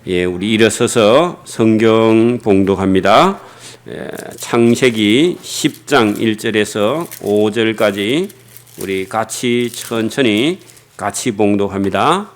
예, 우리 일어서서 성경 봉독합니다. 창세기 10장 1절에서 5절까지 우리 같이 천천히 같이 봉독합니다.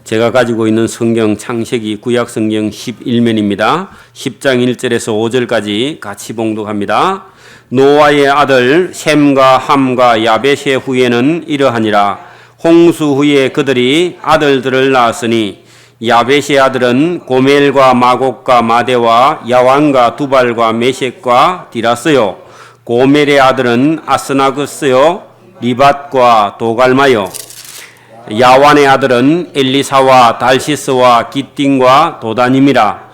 제가 가지고 있는 성경 창세기 구약 성경 11면입니다. 10장 1절에서 5절까지 같이 봉독합니다. 노아의 아들 셈과 함과 야벳의 후예는 이러하니라. 홍수 후에 그들이 아들들을 낳았으니 야벳의 아들은 고멜과 마곡과 마대와 야완과 두발과 메섹과 디라스요. 고멜의 아들은 아스나그스요 리밧과 도갈마요. 야완의 아들은 엘리사와 달시스와 기띵과 도다님이라.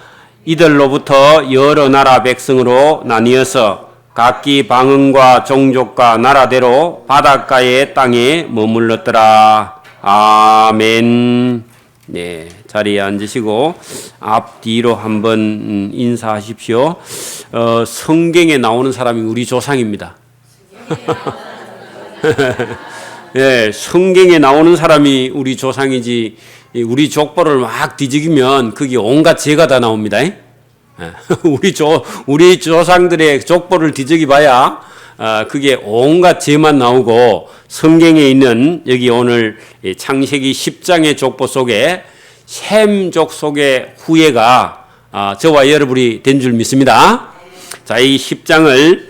이들로부터 여러 나라 백성으로 나뉘어서 각기 방언과 종족과 나라대로 바닷가의 땅에 머물렀더라. 아멘. 네, 자리에 앉으시고 앞뒤로 한번 인사하십시오. 성경에 나오는 사람이 우리 조상입니다. 네, 성경에 나오는 사람이 우리 조상이지 우리 족보를 막 뒤적이면 그게 온갖 죄가 다 나옵니다. 우리 조상들의 족보를 뒤적이봐야 그게 온갖 죄만 나오고, 성경에 있는 여기 오늘 창세기 10장의 족보 속에 셈족 속의 후예가 저와 여러분이 된 줄 믿습니다. 자, 이 10장을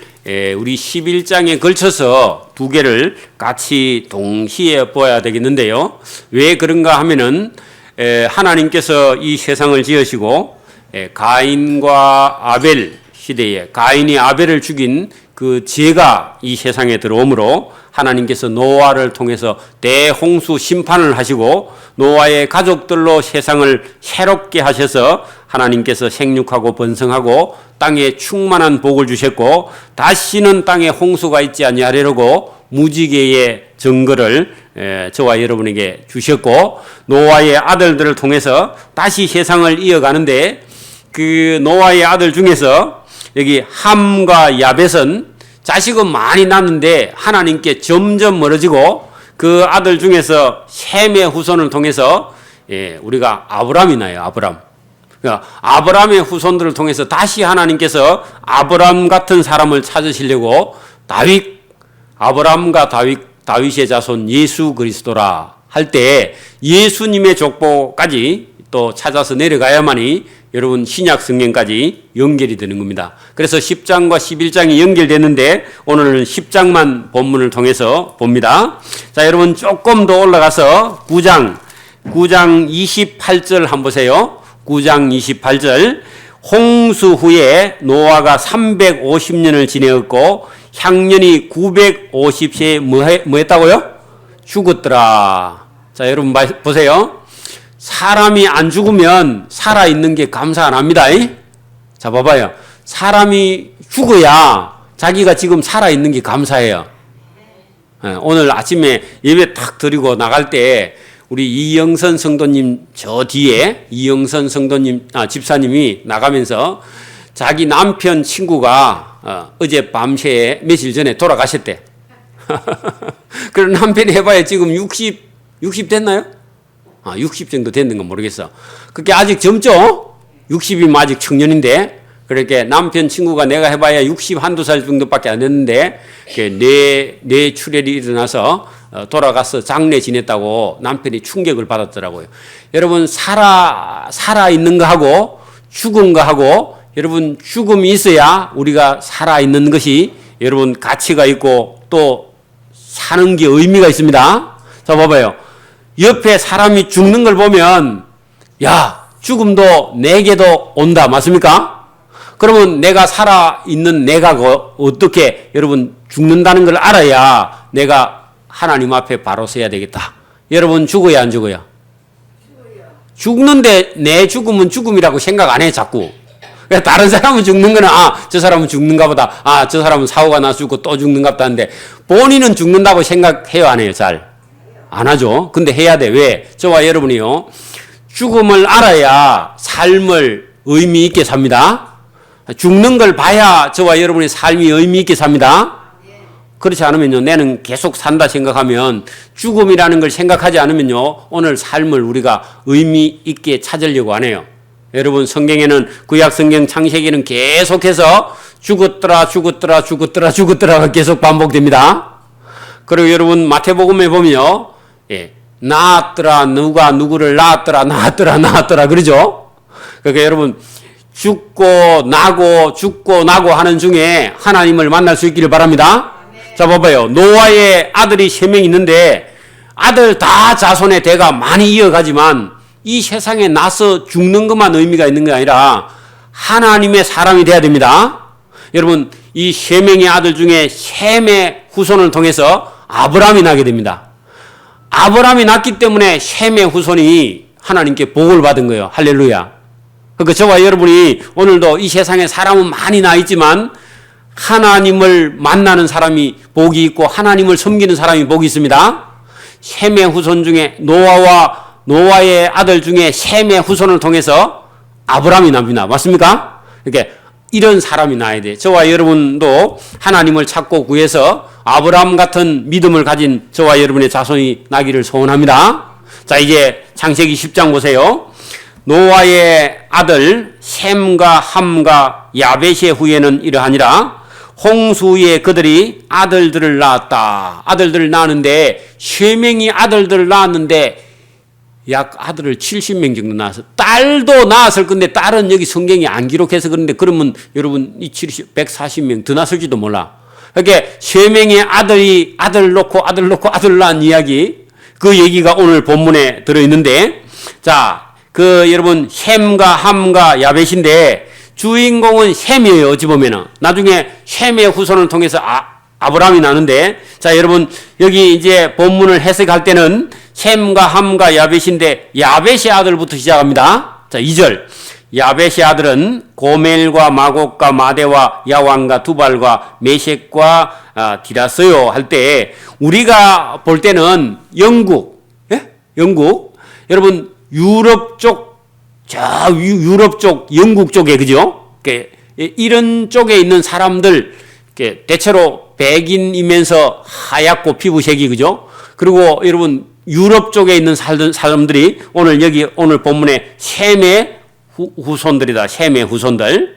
우리 11장에 걸쳐서 두 개를 같이 동시에 보아야 되겠는데요. 왜 그런가 하면은 하나님께서 이 세상을 지으시고 가인과 아벨 시대에 가인이 아벨을 죽인 그 죄가 이 세상에 들어오므로 하나님께서 노아를 통해서 대홍수 심판을 하시고 노아의 가족들로 세상을 새롭게 하셔서 하나님께서 생육하고 번성하고 땅에 충만한 복을 주셨고, 다시는 땅에 홍수가 있지 아니하려고 무지개의 증거를 저와 여러분에게 주셨고, 노아의 아들들을 통해서 다시 세상을 이어가는데, 그 노아의 아들 중에서 여기 함과 야벳은 자식은 많이 낳는데 하나님께 점점 멀어지고, 그 아들 중에서 셈의 후손을 통해서 우리가 아브람이 나요. 그러니까 아브람의 후손들을 통해서 다시 하나님께서 아브람 같은 사람을 찾으시려고 아브람과 다윗의 자손 예수 그리스도라 할 때 예수님의 족보까지 또 찾아서 내려가야만이 여러분 신약 성경까지 연결이 되는 겁니다. 그래서 10장과 11장이 연결되는데 오늘은 10장만 본문을 통해서 봅니다. 자, 여러분 조금 더 올라가서 9장 28절 한번 보세요. 9장 28절. 홍수 후에 노아가 350년을 지내었고 향년이 950세에 뭐 했다고요? 죽었더라. 자, 여러분 보세요. 사람이 안 죽으면 살아있는 게 감사 안 합니다. 자, 봐봐요. 사람이 죽어야 자기가 지금 살아있는 게 감사해요. 오늘 아침에 예배 탁 드리고 나갈 때 우리 이영선 성도님 저 뒤에 이영선 성도님 집사님이 나가면서 자기 남편 친구가 어제 밤새 며칠 전에 돌아가셨대. 그런 남편이 해봐야 지금 60 됐나요? 60 정도 됐는가 모르겠어. 그게 아직 젊죠? 60이면 아직 청년인데, 그렇게 남편 친구가 내가 해봐야 60 한두 살 정도밖에 안 됐는데, 뇌출혈이 일어나서 돌아가서 장례 지냈다고 남편이 충격을 받았더라고요. 여러분, 살아있는 거 하고 죽은 거 하고, 여러분, 죽음이 있어야 우리가 살아있는 것이 여러분 가치가 있고 또 사는 게 의미가 있습니다. 자, 봐봐요. 옆에 사람이 죽는 걸 보면, 야, 죽음도 내게도 온다. 맞습니까? 그러면 내가 살아있는 내가 어떻게 여러분 죽는다는 걸 알아야 내가 하나님 앞에 바로 서야 되겠다. 여러분 죽어야 안 죽어요? 죽는데 내 죽음은 죽음이라고 생각 안 해, 자꾸. 그러니까 다른 사람은 죽는 거는, 저 사람은 죽는가 보다. 저 사람은 사고가 나서 죽고 또 죽는가 보다 하는데, 본인은 죽는다고 생각해요, 안 해요, 잘? 안 하죠. 근데 해야 돼. 왜? 저와 여러분이요, 죽음을 알아야 삶을 의미 있게 삽니다. 죽는 걸 봐야 저와 여러분의 삶이 의미 있게 삽니다. 그렇지 않으면요, 내는 계속 산다 생각하면, 죽음이라는 걸 생각하지 않으면요, 오늘 삶을 우리가 의미 있게 찾으려고 안 해요. 여러분, 성경에는, 구약 성경 창세기는 계속해서 죽었더라 죽었더라가 계속 반복됩니다. 그리고 여러분, 마태복음에 보면요, 낳았더라, 누가 누구를 낳았더라 그러죠? 그러니까 여러분, 죽고 나고 하는 중에 하나님을 만날 수 있기를 바랍니다. 자, 봐봐요. 노아의 아들이 3명 있는데 아들 다 자손의 대가 많이 이어가지만 이 세상에 나서 죽는 것만 의미가 있는 게 아니라 하나님의 사람이 돼야 됩니다. 여러분, 이 3명의 아들 중에 셈의 후손을 통해서 아브라함이 나게 됩니다. 아브라함이 났기 때문에 셈의 후손이 하나님께 복을 받은 거예요. 할렐루야. 그러니까 저와 여러분이 오늘도 이 세상에 사람은 많이 나 있지만 하나님을 만나는 사람이 복이 있고 하나님을 섬기는 사람이 복이 있습니다. 셈의 후손 중에 노아의 아들 중에 셈의 후손을 통해서 아브라함이 납니다. 맞습니까? 그러니까 이런 사람이 나야 돼. 저와 여러분도 하나님을 찾고 구해서 아브라함 같은 믿음을 가진 저와 여러분의 자손이 나기를 소원합니다. 자, 이제 창세기 10장 보세요. 노아의 아들 셈과 함과 야벳의 후예는 이러하니라. 홍수 후에 그들이 아들들을 낳았다. 아들들을 낳았는데 3명이 아들들을 낳았는데 약 아들을 70명 정도 낳았어. 딸도 낳았을 건데 딸은 여기 성경이 안 기록해서 그런데 그러면 여러분 이 140명 더 낳았을지도 몰라. 그러니까 3명의 아들 놓고 아들 낳은 이야기, 그 얘기가 오늘 본문에 들어있는데, 자, 여러분, 셈과 함과 야벳인데, 주인공은 셈이에요, 어찌 보면은. 나중에 셈의 후손을 통해서 아브라함이 나는데, 자, 여러분, 여기 이제 본문을 해석할 때는 셈과 함과 야벳인데, 야벳의 아들부터 시작합니다. 자, 2절. 야벳의 아들은 고멜과 마곡과 마대와 야완과 두발과 메섹과 디라스요 할 때, 우리가 볼 때는 영국, 여러분, 유럽 쪽, 영국 쪽에, 그죠? 이런 쪽에 있는 사람들, 대체로 백인이면서 하얗고 피부색이, 그죠? 그리고 여러분, 유럽 쪽에 있는 사람들이 오늘 본문에 셈의 후손들이다. 셈의 후손들.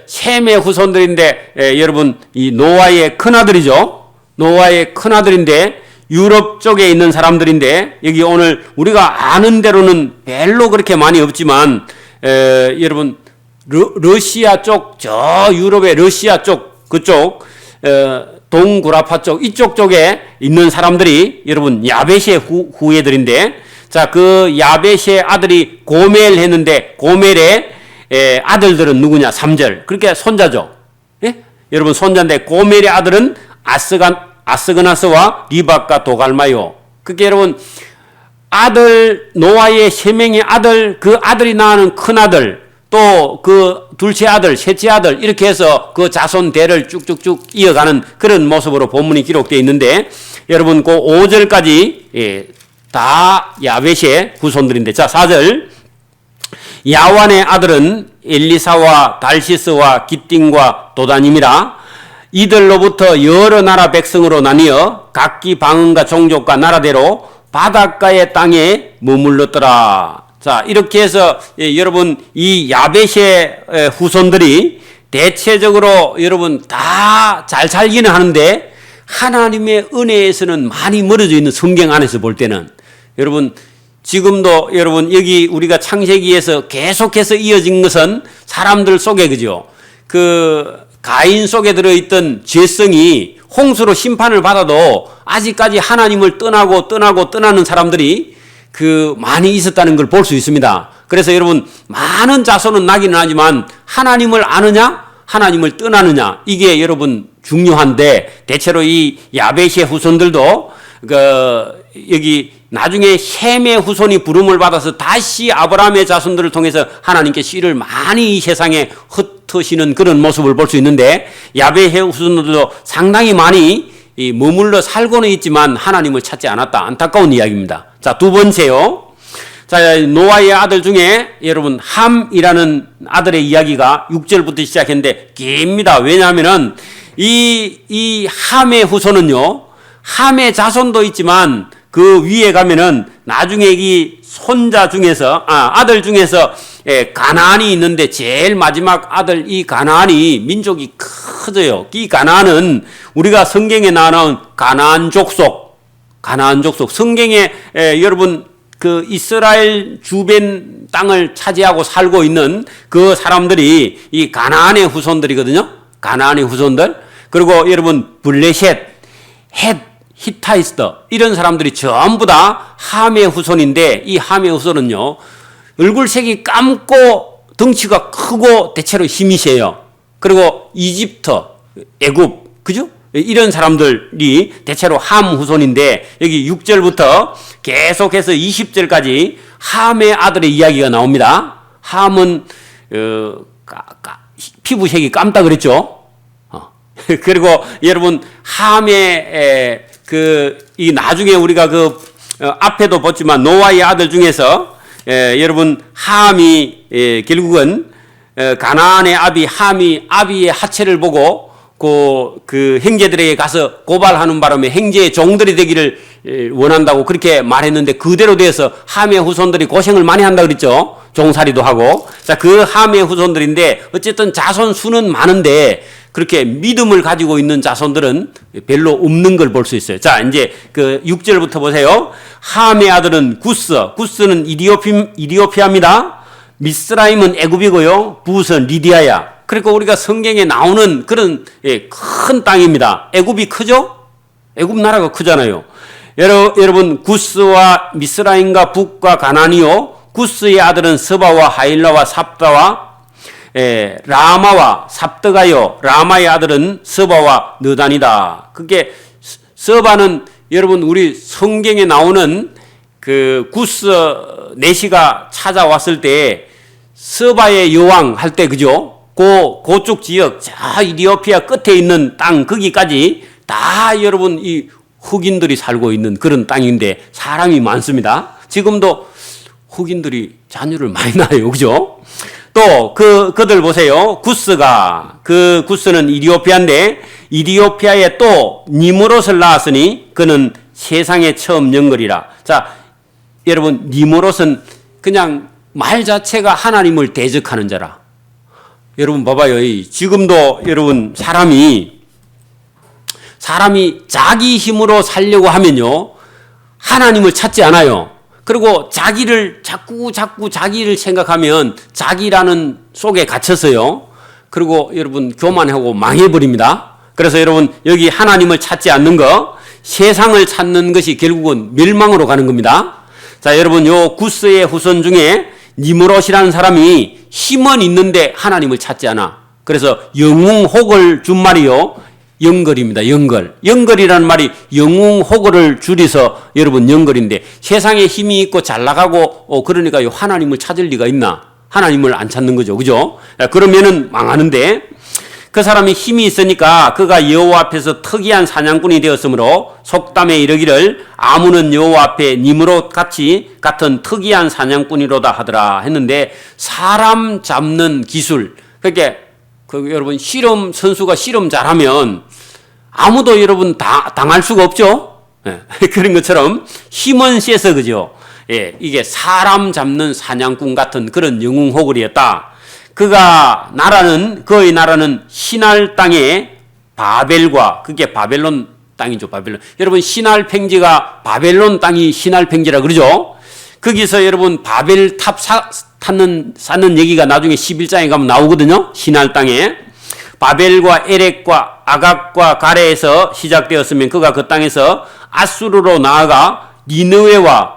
셈의 후손들인데, 여러분, 이 노아의 큰아들이죠? 노아의 큰아들인데, 유럽 쪽에 있는 사람들인데, 여기 오늘 우리가 아는 대로는 별로 그렇게 많이 없지만, 여러분, 러시아 쪽, 저 유럽의 러시아 쪽, 그쪽, 동구라파 쪽, 이쪽 쪽에 있는 사람들이 여러분, 야벳의 후예들인데, 자, 그 야벳의 아들이 고멜 했는데, 고멜의 아들들은 누구냐? 3절. 그러니까 손자죠. 예? 여러분, 손자인데, 고멜의 아들은 아스그나스와 리박과 도갈마요. 그게 여러분, 노아의 3명의 아들, 그 아들이 낳는 큰 아들, 또 그 둘째 아들, 셋째 아들, 이렇게 해서 그 자손 대를 쭉쭉쭉 이어가는 그런 모습으로 본문이 기록되어 있는데, 여러분, 그 5절까지, 다 야벳의 후손들인데, 자, 4절. 야완의 아들은 엘리사와 달시스와 기띵과 도다님이라. 이들로부터 여러 나라 백성으로 나뉘어 각기 방언과 종족과 나라대로 바닷가의 땅에 머물렀더라. 자, 이렇게 해서 여러분, 이 야벳의 후손들이 대체적으로 여러분 다 잘 살기는 하는데 하나님의 은혜에서는 많이 멀어져 있는 성경 안에서 볼 때는, 여러분, 지금도 여러분 여기 우리가 창세기에서 계속해서 이어진 것은 사람들 속에, 그죠? 가인 속에 들어있던 죄성이 홍수로 심판을 받아도 아직까지 하나님을 떠나는 사람들이 많이 있었다는 걸 볼 수 있습니다. 그래서 여러분, 많은 자손은 나기는 하지만 하나님을 아느냐? 하나님을 떠나느냐? 이게 여러분 중요한데, 대체로 이 야벳의 후손들도 여기 나중에 셈의 후손이 부름을 받아서 다시 아브라함의 자손들을 통해서 하나님께 씨를 많이 이 세상에 흩으시는 그런 모습을 볼 수 있는데, 야벳의 후손들도 상당히 많이 머물러 살고는 있지만 하나님을 찾지 않았다. 안타까운 이야기입니다. 자, 두 번째요. 자, 노아의 아들 중에 여러분 함이라는 아들의 이야기가 6절부터 시작했는데 깁니다. 왜냐하면은 이 함의 후손은요, 함의 자손도 있지만 그 위에 가면은 나중에 이 손자 중에서, 아들 중에서 가나안이 있는데 제일 마지막 아들 이 가나안이 민족이 커져요. 이 가나안은 우리가 성경에 나오는 가나안 족속, 성경에 여러분 그 이스라엘 주변 땅을 차지하고 살고 있는 그 사람들이 이 가나안의 후손들이거든요. 가나안의 후손들. 그리고 여러분 블레셋, 헷, 히타이스트 이런 사람들이 전부 다 함의 후손인데, 이 함의 후손은요, 얼굴색이 감고 덩치가 크고 대체로 힘이 세요. 그리고 이집트, 애굽, 그죠? 이런 사람들이 대체로 함 후손인데, 여기 6절부터 계속해서 20절까지 함의 아들의 이야기가 나옵니다. 함은 피부색이 감다 그랬죠. 그리고 여러분 함의 이 나중에 우리가 앞에도 봤지만 노아의 아들 중에서 여러분 함이 결국은 가나안의 함이 아비의 하체를 보고 그 형제들에게 가서 고발하는 바람에 형제의 종들이 되기를 원한다고 그렇게 말했는데, 그대로 돼서 함의 후손들이 고생을 많이 한다 그랬죠. 종살이도 하고. 자, 그 함의 후손들인데 어쨌든 자손 수는 많은데 그렇게 믿음을 가지고 있는 자손들은 별로 없는 걸 볼 수 있어요. 자, 이제 그 6절부터 보세요. 함의 아들은 구스는 이디오피아입니다. 미스라임은 애굽이고요. 붓은 리디아야. 그러니까 우리가 성경에 나오는 그런 큰 땅입니다. 애굽이 크죠? 애굽 나라가 크잖아요. 여러분 구스와 미스라임과 붓과 가나안이요. 구스의 아들은 서바와 하일라와 삽다와 라마와 삽드가요. 라마의 아들은 서바와 느단이다. 그게 서바는 여러분 우리 성경에 나오는 그 구스 내시가 찾아왔을 때 서바의 여왕 할 때, 그죠? 그쪽 지역, 저 이디오피아 끝에 있는 땅, 거기까지 다 여러분 이 흑인들이 살고 있는 그런 땅인데 사람이 많습니다. 지금도 흑인들이 자녀를 많이 낳아요. 그죠? 또 그들 보세요. 구스는 이디오피아인데, 이디오피아에 또 니무롯을 낳았으니 그는 세상에 처음 영걸이라. 자, 여러분 니무롯은 그냥 말 자체가 하나님을 대적하는 자라. 여러분 봐봐요. 지금도 여러분 사람이 자기 힘으로 살려고 하면요, 하나님을 찾지 않아요. 그리고 자기를 자꾸 자기를 생각하면 자기라는 속에 갇혔어요. 그리고 여러분 교만하고 망해버립니다. 그래서 여러분 여기 하나님을 찾지 않는 거, 세상을 찾는 것이 결국은 멸망으로 가는 겁니다. 자, 여러분 요 구스의 후손 중에 니무롯이라는 사람이 힘은 있는데 하나님을 찾지 않아. 그래서 영웅혹을 준 말이요, 영걸입니다. 영걸이라는 말이 영웅호거를 줄여서 여러분 영걸인데, 세상에 힘이 있고 잘 나가고 그러니까 하나님을 찾을 리가 있나? 하나님을 안 찾는 거죠. 그죠? 그러면은 망하는데, 그 사람이 힘이 있으니까 그가 여호와 앞에서 특이한 사냥꾼이 되었으므로 속담에 이르기를 아무는 여호와 앞에 니므롯 같은 특이한 사냥꾼이로다 하더라 했는데, 사람 잡는 기술, 그러니까 여러분 실험 선수가 실험 잘하면 아무도 여러분 당할 수가 없죠. 예, 그런 것처럼 힘은 세서, 그죠? 예, 이게 사람 잡는 사냥꾼 같은 그런 영웅호걸이었다. 그의 나라는 시날 땅에 바벨과, 그게 바벨론 땅이죠. 바벨론. 여러분 시날 평지가 바벨론 땅이 시날 평지라 그러죠. 거기서 여러분 바벨 탑 쌓는 얘기가 나중에 11장에 가면 나오거든요. 시날 땅에 바벨과 에렉과 아각과 가레에서 시작되었으면 그가 그 땅에서 아수르로 나아가 니느웨와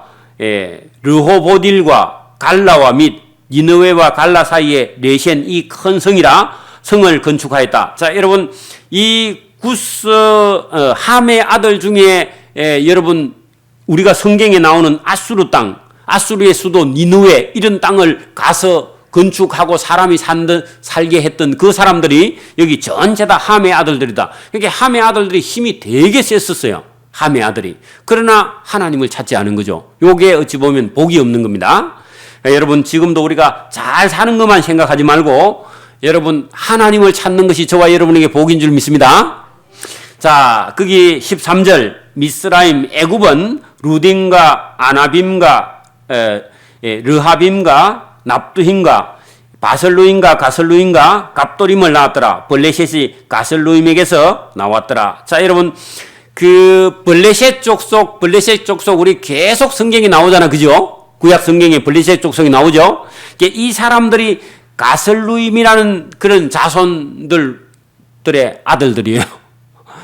르호보딜과 갈라와 및 니느웨와 갈라 사이에 레센 이 큰 성이라 성을 건축하였다. 자, 여러분 이 구스 함의 아들 중에 여러분 우리가 성경에 나오는 아수르 땅, 아수르의 수도 니느웨 이런 땅을 가서 건축하고 사람이 살게 했던 그 사람들이 여기 전체 다 함의 아들들이다. 이게 함의 아들들이 힘이 되게 셌었어요. 함의 아들이. 그러나 하나님을 찾지 않은 거죠. 요게 어찌 보면 복이 없는 겁니다. 여러분 지금도 우리가 잘 사는 것만 생각하지 말고 여러분 하나님을 찾는 것이 저와 여러분에게 복인 줄 믿습니다. 자, 거기 13절 미스라임 애굽은 루딘과 아나빔과 르하빔과 납두힘과 바설루임과 가설루임과 갑도림을 낳았더라. 블레셋이 가설루임에게서 나왔더라. 자, 여러분 그 블레셋 족속 우리 계속 성경에 나오잖아, 그죠? 구약 성경에 블레셋 족속이 나오죠. 이 사람들이 가설루임이라는 그런 자손들의 아들들이에요.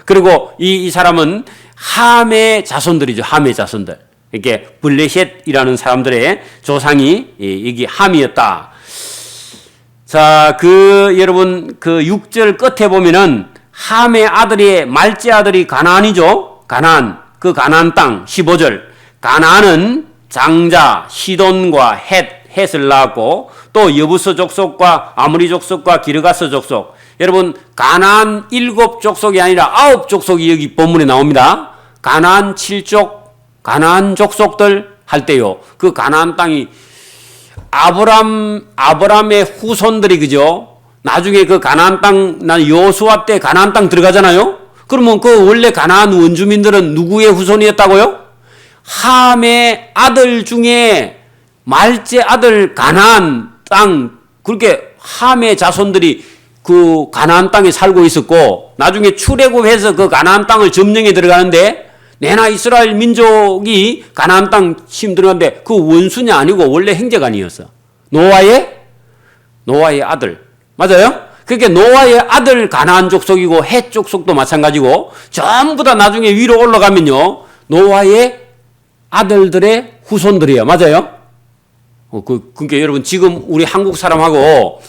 그리고 이 사람은 함의 자손들이죠. 함의 자손들. 이게 블레셋이라는 사람들의 조상이 여기 함이었다. 자, 여러분, 6절 끝에 보면은 함의 아들이, 말째 아들이 가나안이죠. 가나안, 그 가나안 땅, 15절. 가나안은 장자, 시돈과 헷을 낳았고, 또 여부스 족속과 아모리 족속과 기르가스 족속. 여러분, 가나안 7족속이 아니라 9족속이 여기 본문에 나옵니다. 가나안 7족, 가나안 족속들 할 때요. 그 가나안 땅이 아브람의 후손들이, 그죠? 나중에 그 가나안 땅, 여호수아 때 가나안 땅 들어가잖아요? 그러면 그 원래 가나안 원주민들은 누구의 후손이었다고요? 함의 아들 중에 말째 아들 가나안 땅, 그렇게 함의 자손들이 그 가나안 땅에 살고 있었고, 나중에 출애굽해서 그 가나안 땅을 점령해 들어가는데, 내나 이스라엘 민족이 가나안 땅 침 들어갔는데 그 원수냐 아니고 원래 행제관이었어. 노아의 아들. 맞아요? 그러니까 노아의 아들 가나안 족속이고 헷 족속도 마찬가지고 전부 다 나중에 위로 올라가면요. 노아의 아들들의 후손들이에요. 맞아요? 그러니까 여러분 지금 우리 한국 사람하고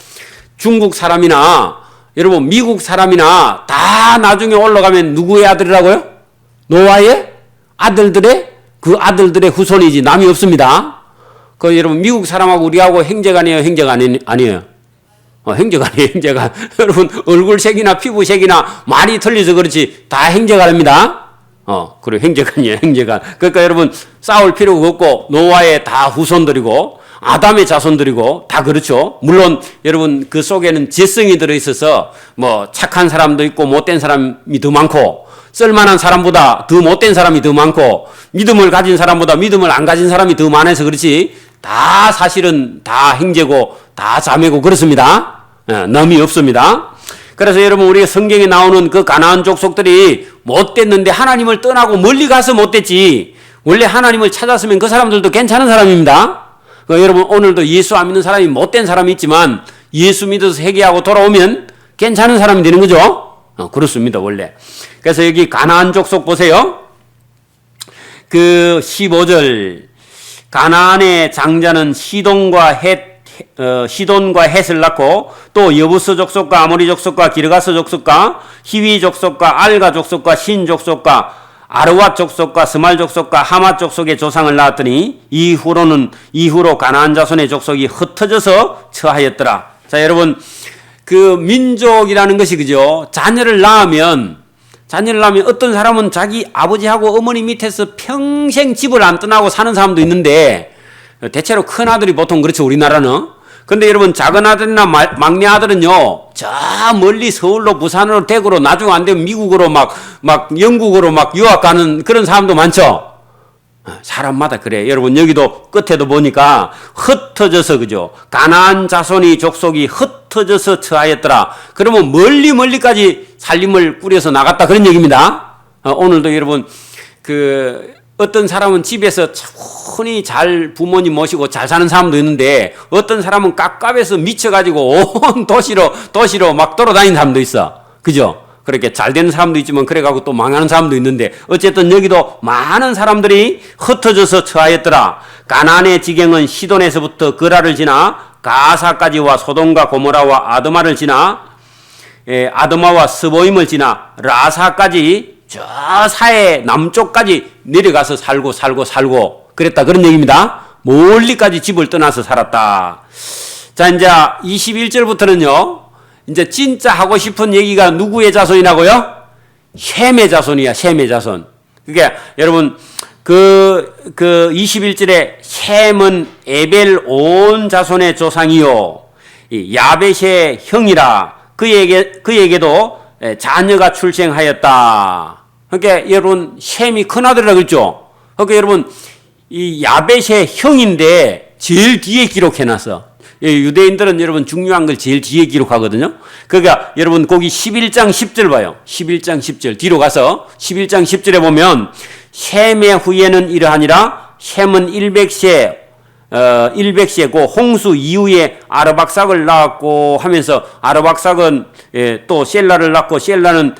중국 사람이나 여러분 미국 사람이나 다 나중에 올라가면 누구의 아들이라고요? 노아의 아들들의 그 아들들의 후손이지 남이 없습니다. 그 여러분 미국 사람하고 우리하고 행제관이에요, 행제관 아니에요? 행제관이에요, 행제관. 여러분 얼굴색이나 피부색이나 말이 틀려서 그렇지 다 행제관입니다. 그래 행제관이에요, 행제관. 그러니까 여러분 싸울 필요가 없고 노아의 다 후손들이고 아담의 자손들이고 다 그렇죠. 물론 여러분 그 속에는 재성이 들어있어서 뭐 착한 사람도 있고 못된 사람이 더 많고 쓸만한 사람보다 더 못된 사람이 더 많고 믿음을 가진 사람보다 믿음을 안 가진 사람이 더 많아서 그렇지 다 사실은 다 형제고 다 자매고 그렇습니다. 남이 없습니다. 그래서 여러분 우리가 성경에 나오는 그 가나안 족속들이 못됐는데 하나님을 떠나고 멀리 가서 못됐지 원래 하나님을 찾았으면 그 사람들도 괜찮은 사람입니다. 여러분 오늘도 예수 안 믿는 사람이 못된 사람이 있지만 예수 믿어서 회개하고 돌아오면 괜찮은 사람이 되는 거죠. 그렇습니다, 원래. 그래서 여기 가나안 족속 보세요. 그 15절. 가나안의 장자는 시돈과 헷을 낳고 또 여부스 족속과 아모리 족속과 기르가스 족속과 히위 족속과 알가 족속과 신 족속과 아르왓 족속과 스말 족속과 하맛 족속의 조상을 낳았더니 이후로 가나안 자손의 족속이 흩어져서 처하였더라. 자, 여러분 그 민족이라는 것이 그죠? 자녀를 낳으면 어떤 사람은 자기 아버지하고 어머니 밑에서 평생 집을 안 떠나고 사는 사람도 있는데 대체로 큰 아들이 보통 그렇죠, 우리나라는. 근데 여러분 작은 아들이나 막내 아들은요 저 멀리 서울로 부산으로 대구로 나중 안 되면 미국으로 막 영국으로 막 유학 가는 그런 사람도 많죠. 사람마다 그래. 여러분 여기도 끝에도 보니까 흩어져서 그죠. 가나안 자손이 족속이 흩어져서 처하였더라. 그러면 멀리까지 살림을 꾸려서 나갔다 그런 얘기입니다. 오늘도 여러분 그 어떤 사람은 집에서 차분히 잘 부모님 모시고 잘 사는 사람도 있는데 어떤 사람은 깝깝해서 미쳐가지고 온 도시로 막 돌아다니는 사람도 있어. 그죠? 그렇게 잘 되는 사람도 있지만 그래가지고 또 망하는 사람도 있는데 어쨌든 여기도 많은 사람들이 흩어져서 처하였더라. 가나안의 지경은 시돈에서부터 그라를 지나 가사까지와 소돔과 고모라와 아드마를 지나 아드마와 스보임을 지나 라사까지 저 사해 남쪽까지 내려가서 살고 그랬다 그런 얘기입니다. 멀리까지 집을 떠나서 살았다. 자, 이제 21절부터는요. 이제 진짜 하고 싶은 얘기가 누구의 자손이라고요? 셈의 자손이야, 셈의 자손. 그러니까 여러분 그 21절에 셈은 에벨 온 자손의 조상이요. 이 야벳의 형이라 그에게도 자녀가 출생하였다. 그러니까 여러분 셈이 큰아들이라 그랬죠. 그러니까 여러분 이 야벳의 형인데 제일 뒤에 기록해놨어. 유대인들은 여러분 중요한 걸 제일 뒤에 기록하거든요. 그러니까 여러분 거기 11장 10절 봐요. 11장 10절 뒤로 가서 11장 10절에 보면 셈의 후에는 이러하니라. 셈은 100세고 홍수 이후에 아르박삭을 낳았고 하면서 아르박삭은 또 셀라를 낳고 셀라는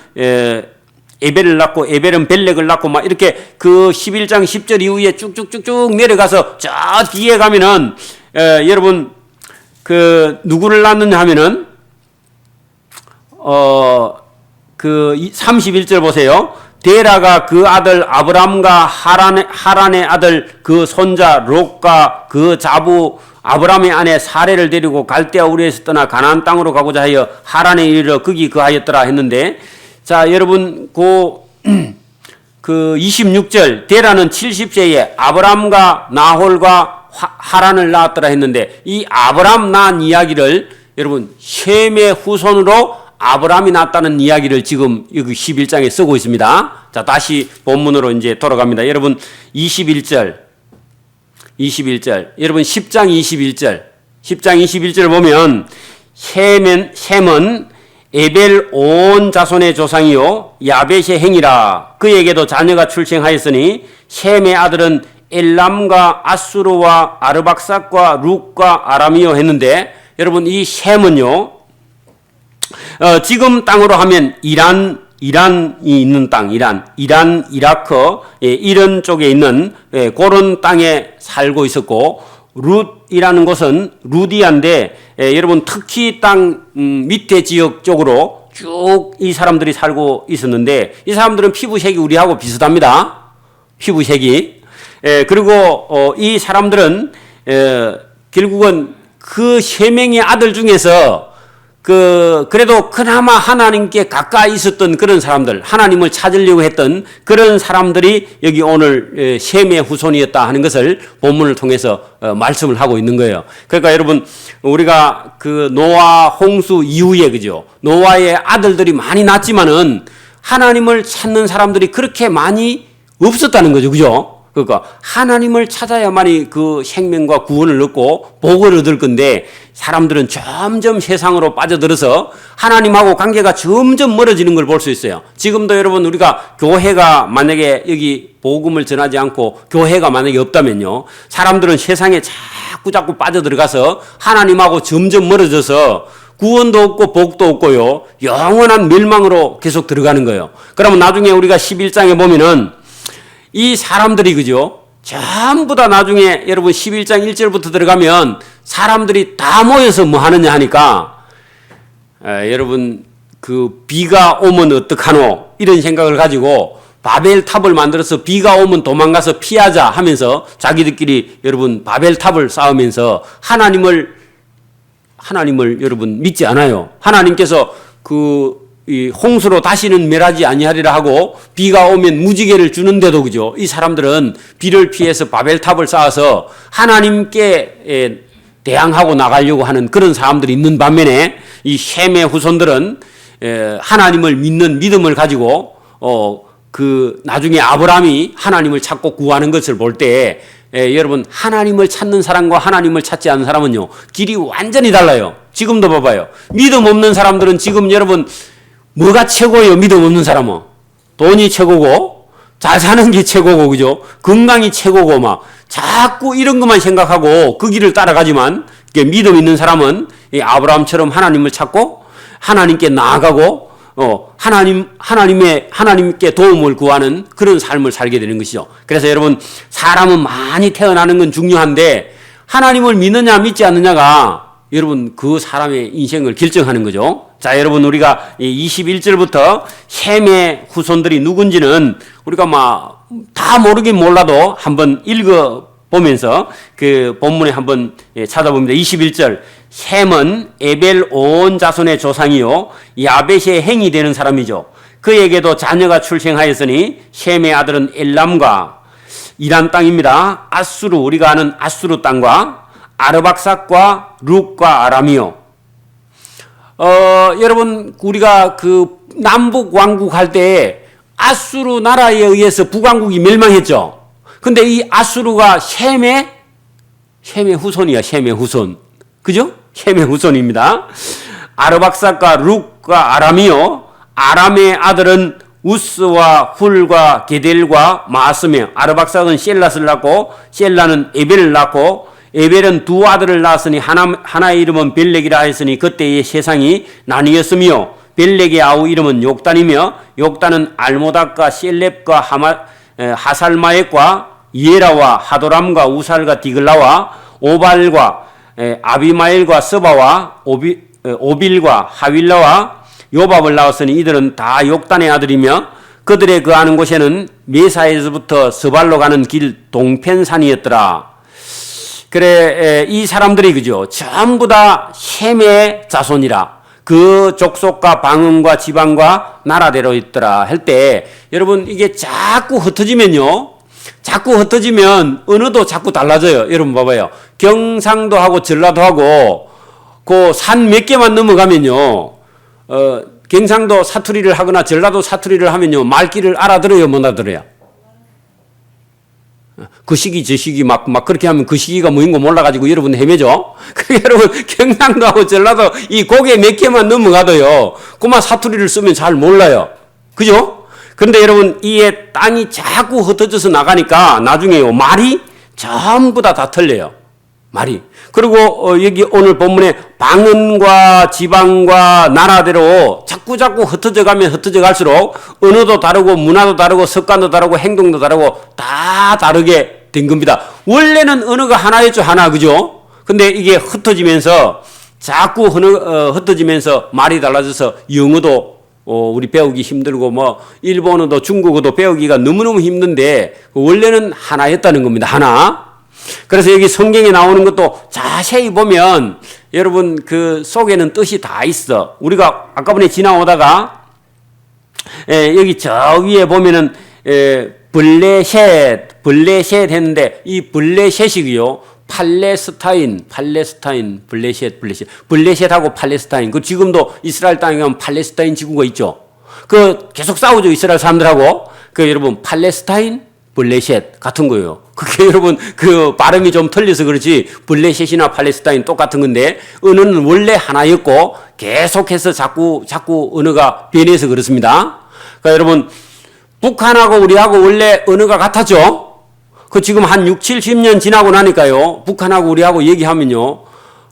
에벨을 낳고 에벨은 벨렉을 낳고 막 이렇게 그 11장 10절 이후에 쭉쭉쭉쭉 내려가서 저 뒤에 가면은 여러분 그 누구를 낳느냐 하면은 그 31절 보세요. 데라가 그 아들 아브람과 하란의 아들 그 손자 롯과 그 자부 아브람의 아내 사레를 데리고 갈대아 우르에서 떠나 가나안 땅으로 가고자 하여 하란에 이르러 거기 거하였더라 했는데, 자 여러분 그 26절 데라는 70세에 아브람과 나홀과 하란을 낳았더라 했는데, 이 아브람 낳은 이야기를 여러분 셈의 후손으로 아브람이 낳았다는 이야기를 지금 여기 11장에 쓰고 있습니다. 자, 다시 본문으로 이제 돌아갑니다. 여러분 21절. 여러분 10장 21절 보면 셈은 에벨 온 자손의 조상이요 야벳의 행이라. 그에게도 자녀가 출생하였으니 셈의 아들은 엘람과 아수르와 아르박삭과 룩과 아람이요 했는데, 여러분 이 셈은요 지금 땅으로 하면 이란이 있는 땅, 이란, 이라크 이런 쪽에 있는 그런 땅에 살고 있었고, 룻이라는 곳은 루디아인데 여러분 특히 땅 밑에 지역 쪽으로 쭉 이 사람들이 살고 있었는데, 이 사람들은 피부색이 우리하고 비슷합니다. 피부색이. 그리고 이 사람들은 결국은 그 세 명의 아들 중에서 그래도 그나마 하나님께 가까이 있었던 그런 사람들, 하나님을 찾으려고 했던 그런 사람들이 여기 오늘 셈의 후손이었다 하는 것을 본문을 통해서 말씀을 하고 있는 거예요. 그러니까 여러분 우리가 그 노아 홍수 이후에 그죠? 노아의 아들들이 많이 낳았지만은 하나님을 찾는 사람들이 그렇게 많이 없었다는 거죠. 그죠? 그러니까 하나님을 찾아야만이 그 생명과 구원을 얻고 복을 얻을 건데, 사람들은 점점 세상으로 빠져들어서 하나님하고 관계가 점점 멀어지는 걸 볼 수 있어요. 지금도 여러분 우리가 교회가 만약에 여기 복음을 전하지 않고 교회가 만약에 없다면요, 사람들은 세상에 자꾸 빠져들어가서 하나님하고 점점 멀어져서 구원도 없고 복도 없고요, 영원한 멸망으로 계속 들어가는 거예요. 그러면 나중에 우리가 11장에 보면은 이 사람들이 그죠? 전부 다 나중에 여러분 11장 1절부터 들어가면 사람들이 다 모여서 뭐 하느냐 하니까 여러분 그 비가 오면 어떡하노 이런 생각을 가지고 바벨탑을 만들어서 비가 오면 도망가서 피하자 하면서 자기들끼리 여러분 바벨탑을 쌓으면서 하나님을 여러분 믿지 않아요. 하나님께서 이 홍수로 다시는 멸하지 아니하리라 하고 비가 오면 무지개를 주는데도 그죠? 이 사람들은 비를 피해서 바벨탑을 쌓아서 하나님께 대항하고 나가려고 하는 그런 사람들이 있는 반면에 이 셈의 후손들은 하나님을 믿는 믿음을 가지고 그 나중에 아브라함이 하나님을 찾고 구하는 것을 볼 때 여러분 하나님을 찾는 사람과 하나님을 찾지 않는 사람은요 길이 완전히 달라요. 지금도 봐봐요. 믿음 없는 사람들은 지금 여러분 뭐가 최고예요? 믿음 없는 사람은 돈이 최고고 잘 사는 게 최고고 그죠? 건강이 최고고 막 자꾸 이런 것만 생각하고 그 길을 따라가지만 믿음 있는 사람은 아브라함처럼 하나님을 찾고 하나님께 나아가고 하나님께 도움을 구하는 그런 삶을 살게 되는 것이죠. 그래서 여러분 사람은 많이 태어나는 건 중요한데 하나님을 믿느냐 믿지 않느냐가 여러분 그 사람의 인생을 결정하는 거죠. 자, 여러분 우리가 21절부터 셈의 후손들이 누군지는 우리가 막 다 모르긴 몰라도 한번 읽어 보면서 그 본문에 한번 찾아봅니다. 21절 셈은 에벨 온 자손의 조상이요 야벳의 행이 되는 사람이죠. 그에게도 자녀가 출생하였으니 셈의 아들은 엘람과 이란 땅입니다. 아수르, 우리가 아는 아수르 땅과 아르박삭과 룩과 아람이요. 여러분 우리가 그 남북 왕국 할 때 아수르 나라에 의해서 북왕국이 멸망했죠. 근데 이 아수르가 셈의 후손이야. 셈의 후손. 그죠? 셈의 후손입니다. 아르박삭과 룩과 아람이요. 아람의 아들은 우스와 훌과 게델과 마스며, 아르박삭은 셀라스를 낳고 셀라는 에벨을 낳고 에벨은 두 아들을 낳았으니 하나의 이름은 벨렉이라 했으니 그때의 세상이 나뉘었으며, 벨렉의 아우 이름은 욕단이며 욕단은 알모닥과 셀렙과 하살마액과 예라와 하도람과 우살과 디글라와 오발과 아비마엘과 스바와 오빌과 하윌라와 요밥을 낳았으니 이들은 다 욕단의 아들이며 그들의 거하는 곳에는 메사에서부터 스발로 가는 길 동편산이었더라. 그래, 이 사람들이 그죠, 전부 다 셈의 자손이라. 그 족속과 방언과 지방과 나라대로 있더라 할 때, 여러분 이게 자꾸 흩어지면요, 자꾸 흩어지면 언어도 자꾸 달라져요. 여러분 봐봐요. 경상도 하고 전라도 하고 그 산 몇 개만 넘어가면요, 경상도 사투리를 하거나 전라도 사투리를 하면요, 말귀를 알아들어요, 못 알아들어요? 그 시기 저 시기 막 그렇게 하면 그 시기가 뭐인 거 몰라가지고 여러분 헤매죠. 여러분 경상도하고 전라도 이 고개 몇 개만 넘어가도요, 그만 사투리를 쓰면 잘 몰라요. 그죠? 그런데 여러분 이에 땅이 자꾸 흩어져서 나가니까 나중에요, 말이 전부 다 틀려요. 말이. 그리고 여기 오늘 본문에 방언과 지방과 나라대로 자꾸 흩어져 가면 흩어져 갈수록 언어도 다르고 문화도 다르고 습관도 다르고 행동도 다르고 다 다르게 된 겁니다. 원래는 언어가 하나였죠, 하나. 그죠? 근데 이게 흩어지면서 자꾸 흩어지면서 말이 달라져서 영어도 우리 배우기 힘들고 뭐 일본어도 중국어도 배우기가 너무너무 힘든데 원래는 하나였다는 겁니다. 하나. 그래서 여기 성경에 나오는 것도 자세히 보면 여러분 그 속에는 뜻이 다 있어. 우리가 아까 전에 지나오다가 여기 저 위에 보면은 블레셋 했는데 이 블레셋이고요. 팔레스타인, 블레셋하고 팔레스타인. 그 지금도 이스라엘 땅에 가면 팔레스타인 지구가 있죠. 그 계속 싸우죠, 이스라엘 사람들하고. 그 여러분 팔레스타인, 블레셋 같은 거예요. 그게 여러분 그 발음이 좀 틀려서 그렇지 블레셋이나 팔레스타인 똑같은 건데 언어는 원래 하나였고 계속해서 자꾸 언어가 변해서 그렇습니다. 그러니까 여러분 북한하고 우리하고 원래 언어가 같았죠. 그 지금 한 60, 70년 지나고 나니까요, 북한하고 우리하고 얘기하면요,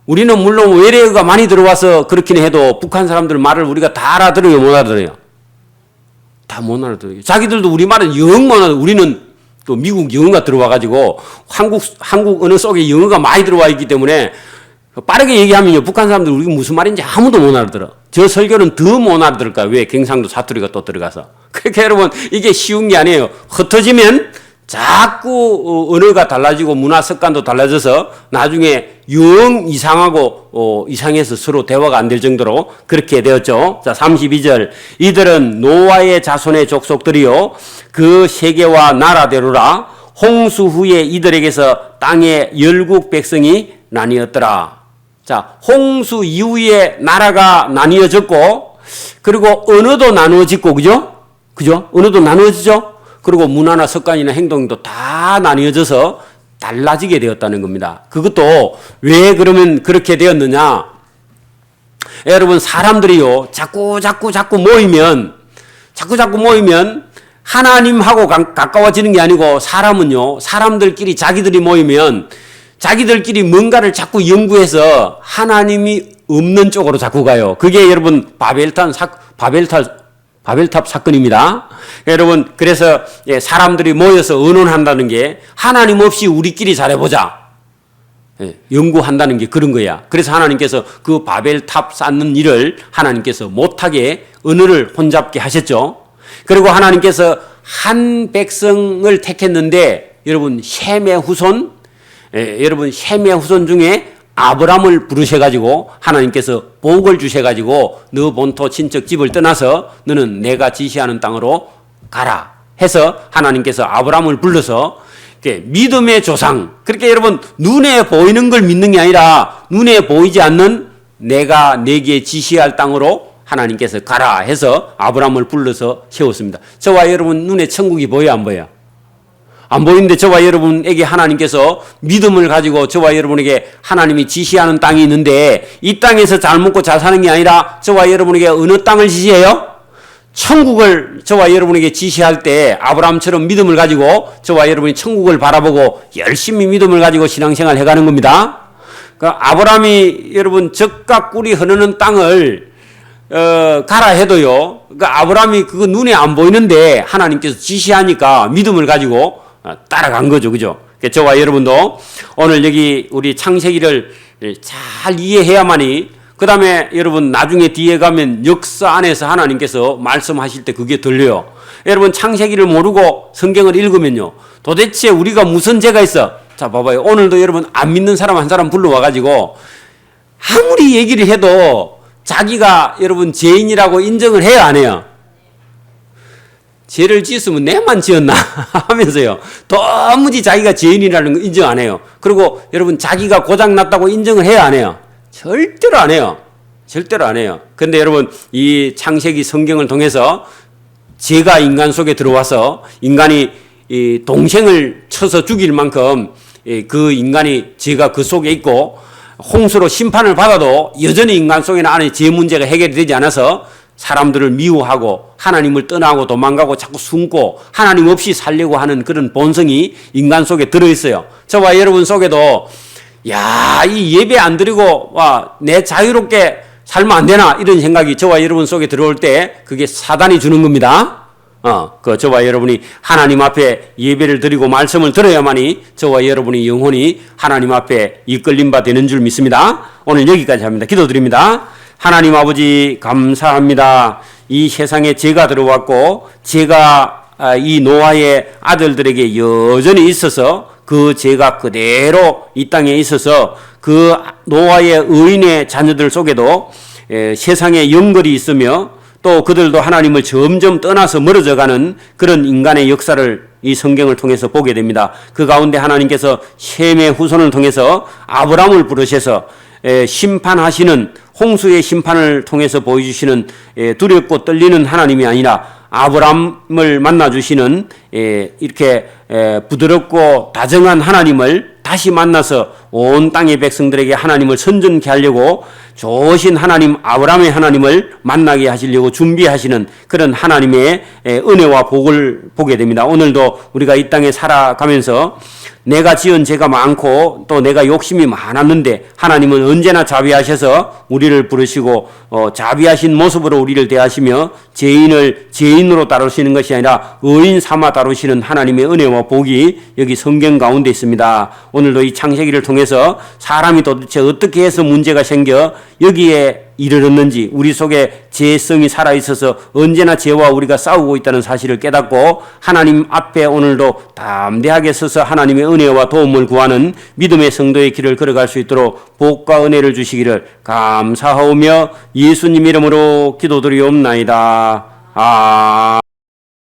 우리는 물론 외래어가 많이 들어와서 그렇긴 해도 북한 사람들 말을 우리가 다 알아들어요, 못 알아들어요? 다 못 알아들어요. 자기들도 우리 말은 영 못 알아들어요. 우리는 또 미국 영어가 들어와가지고 한국 언어 속에 영어가 많이 들어와 있기 때문에 빠르게 얘기하면요, 북한 사람들 우리가 무슨 말인지 아무도 못 알아들어. 저 설교는 더 못 알아들을까요? 왜? 경상도 사투리가 또 들어가서. 그러니까 여러분 이게 쉬운 게 아니에요. 흩어지면 자꾸 언어가 달라지고 문화 습관도 달라져서 나중에 영 이상하고 이상해서 서로 대화가 안 될 정도로 그렇게 되었죠. 자, 32절. 이들은 노아의 자손의 족속들이요, 그 세계와 나라대로라. 홍수 후에 이들에게서 땅의 열국 백성이 나뉘었더라. 자, 홍수 이후에 나라가 나뉘어졌고, 그리고 언어도 나누어지고, 그죠? 언어도 나누어지죠? 그리고 문화나 습관이나 행동도 다 나뉘어져서 달라지게 되었다는 겁니다. 그것도 왜 그러면 그렇게 되었느냐? 여러분 사람들이요, 자꾸 모이면 하나님하고 가까워지는 게 아니고, 사람은요, 사람들끼리 자기들이 모이면 자기들끼리 뭔가를 자꾸 연구해서 하나님이 없는 쪽으로 자꾸 가요. 그게 여러분 바벨탑 사건입니다. 여러분 그래서 사람들이 모여서 의논한다는 게 하나님 없이 우리끼리 잘해보자, 연구한다는 게 그런 거야. 그래서 하나님께서 그 바벨탑 쌓는 일을 하나님께서 못하게 언어를 혼잡게 하셨죠. 그리고 하나님께서 한 백성을 택했는데 여러분 셈의 후손 중에 아브람을 부르셔가지고 하나님께서 복을 주셔가지고 너 본토 친척 집을 떠나서 너는 내가 지시하는 땅으로 가라 해서 하나님께서 아브람을 불러서 믿음의 조상, 그렇게 여러분 눈에 보이는 걸 믿는 게 아니라 눈에 보이지 않는 내가 내게 지시할 땅으로 하나님께서 가라 해서 아브라함을 불러서 세웠습니다. 저와 여러분 눈에 천국이 보여요, 안 보여요? 안 보이는데 저와 여러분에게 하나님께서 믿음을 가지고 저와 여러분에게 하나님이 지시하는 땅이 있는데 이 땅에서 잘 먹고 잘 사는 게 아니라 저와 여러분에게 어느 땅을 지시해요? 천국을 저와 여러분에게 지시할 때 아브라함처럼 믿음을 가지고 저와 여러분이 천국을 바라보고 열심히 믿음을 가지고 신앙생활을 해가는 겁니다. 그러니까 아브라함이 여러분 젖과 꿀이 흐르는 땅을 가라 해도요. 그러니까 아브라함이 그거 눈에 안 보이는데 하나님께서 지시하니까 믿음을 가지고 따라간 거죠. 그죠? 저와 여러분도 오늘 여기 우리 창세기를 잘 이해해야만이 그 다음에 여러분 나중에 뒤에 가면 역사 안에서 하나님께서 말씀하실 때 그게 들려요. 여러분 창세기를 모르고 성경을 읽으면요. 도대체 우리가 무슨 죄가 있어? 자 봐봐요. 오늘도 여러분 안 믿는 사람 한 사람 불러와가지고 아무리 얘기를 해도 자기가 여러분 죄인이라고 인정을 해야 안 해요? 죄를 지었으면 내만 지었나 하면서요. 도무지 자기가 죄인이라는 거 인정 안 해요. 그리고 여러분 자기가 고장났다고 인정을 해야 안 해요? 절대로 안 해요. 절대로 안 해요. 그런데 여러분 이 창세기 성경을 통해서 죄가 인간 속에 들어와서 인간이 이 동생을 쳐서 죽일 만큼 그 인간이 죄가 그 속에 있고 홍수로 심판을 받아도 여전히 인간 속에는 안에 죄 문제가 해결이 되지 않아서 사람들을 미워하고 하나님을 떠나고 도망가고 자꾸 숨고 하나님 없이 살려고 하는 그런 본성이 인간 속에 들어있어요. 저와 여러분 속에도 야, 이 예배 안 드리고 와, 내 자유롭게 살면 안 되나 이런 생각이 저와 여러분 속에 들어올 때 그게 사단이 주는 겁니다. 저와 여러분이 하나님 앞에 예배를 드리고 말씀을 들어야만이 저와 여러분이 영혼이 하나님 앞에 이끌림 바 되는 줄 믿습니다. 오늘 여기까지 합니다. 기도드립니다. 하나님 아버지 감사합니다. 이 세상에 죄가 들어왔고 죄가 이 노아의 아들들에게 여전히 있어서 그 죄가 그대로 이 땅에 있어서 그 노아의 의인의 자녀들 속에도 세상에 영걸이 있으며 또 그들도 하나님을 점점 떠나서 멀어져가는 그런 인간의 역사를 이 성경을 통해서 보게 됩니다. 그 가운데 하나님께서 셈의 후손을 통해서 아브라함을 부르셔서 심판하시는 홍수의 심판을 통해서 보여주시는 두렵고 떨리는 하나님이 아니라 아브라함을 만나주시는 이렇게 부드럽고 다정한 하나님을 다시 만나서 온 땅의 백성들에게 하나님을 선전케 하려고 좋으신 하나님 아브라함의 하나님을 만나게 하시려고 준비하시는 그런 하나님의 은혜와 복을 보게 됩니다. 오늘도 우리가 이 땅에 살아가면서 내가 지은 죄가 많고 또 내가 욕심이 많았는데 하나님은 언제나 자비하셔서 우리를 부르시고 자비하신 모습으로 우리를 대하시며 죄인을 죄인으로 다루시는 것이 아니라 의인 삼아 다루시는 하나님의 은혜와 복이 여기 성경 가운데 있습니다. 오늘도 이 창세기를 통해서 사람이 도대체 어떻게 해서 문제가 생겨 여기에 이르렀는지 우리 속에 죄성이 살아있어서 언제나 죄와 우리가 싸우고 있다는 사실을 깨닫고 하나님 앞에 오늘도 담대하게 서서 하나님의 은혜와 도움을 구하는 믿음의 성도의 길을 걸어갈 수 있도록 복과 은혜를 주시기를 감사하오며 예수님 이름으로 기도드리옵나이다.